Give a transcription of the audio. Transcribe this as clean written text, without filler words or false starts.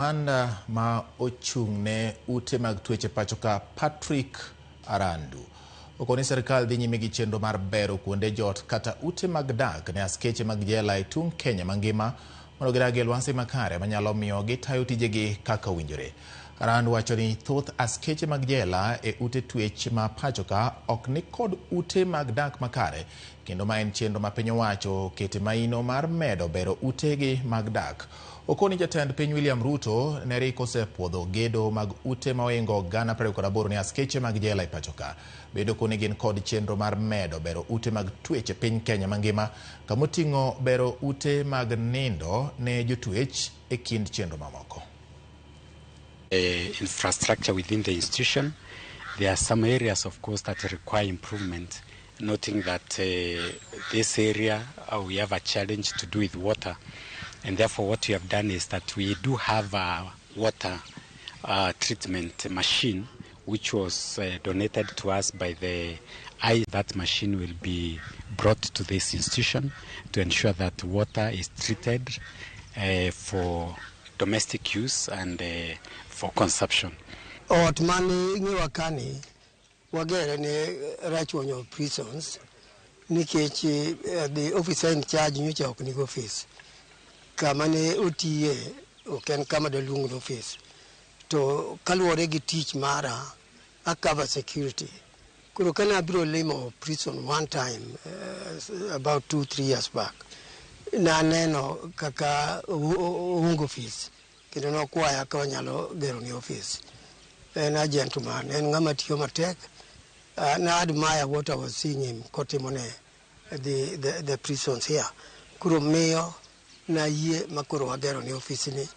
Kamanda ma ochung'ne ute mag tueche pachoka Patrick Arandu okoni serikal dhi nyime gi chenro mar bero kuonde jot kata ute mag dak ne askeche mag jela e tung Kenya mangima mondo gidag e lwasi makare manyalo miyo gitayo tijegi kaka owinjore. Arandu wacho ni thoth askeche mag jela e ute twech ma pachoka ok ni kod ute mag dak makare, kendo ma en chenro ma piny owacho kete maino mar medo bero utegi mag dak. Okoni jatend piny William Ruto ne riko osepuodho gedo mag ute moingo gana 28 ne askeche mag jela e pachoka. Bedo koni gin kod chenro mar medo bero ute mag twech e piny Kenya mangima, kamoting'o bero ute mag nindo ne jotwech e kind chenro mamoko. Infrastructure within the institution. There are some areas, of course, that require improvement, noting that this area, we have a challenge to do with water. And therefore, what we have done is that we do have a water treatment machine, which was donated to us by the That machine will be brought to this institution to ensure that water is treated for domestic use and for consumption. Otmani ngiwakani wagere ne rachwanyo prisons nikech the officer in charge nyocha ok ni office kama ne otiye oken kama dalung office to kaluwore gi tich mara a cover security. Kuro kana biro limo prison one time about 2-3 years back na neno kaka ungo office kendo no kwaya ka nyalo gero ni office. And a gentleman and ngama tiyo matek na admire what I was seeing him kotimone the prisons here. Kuro miyo na yie makuro wagero ni office ni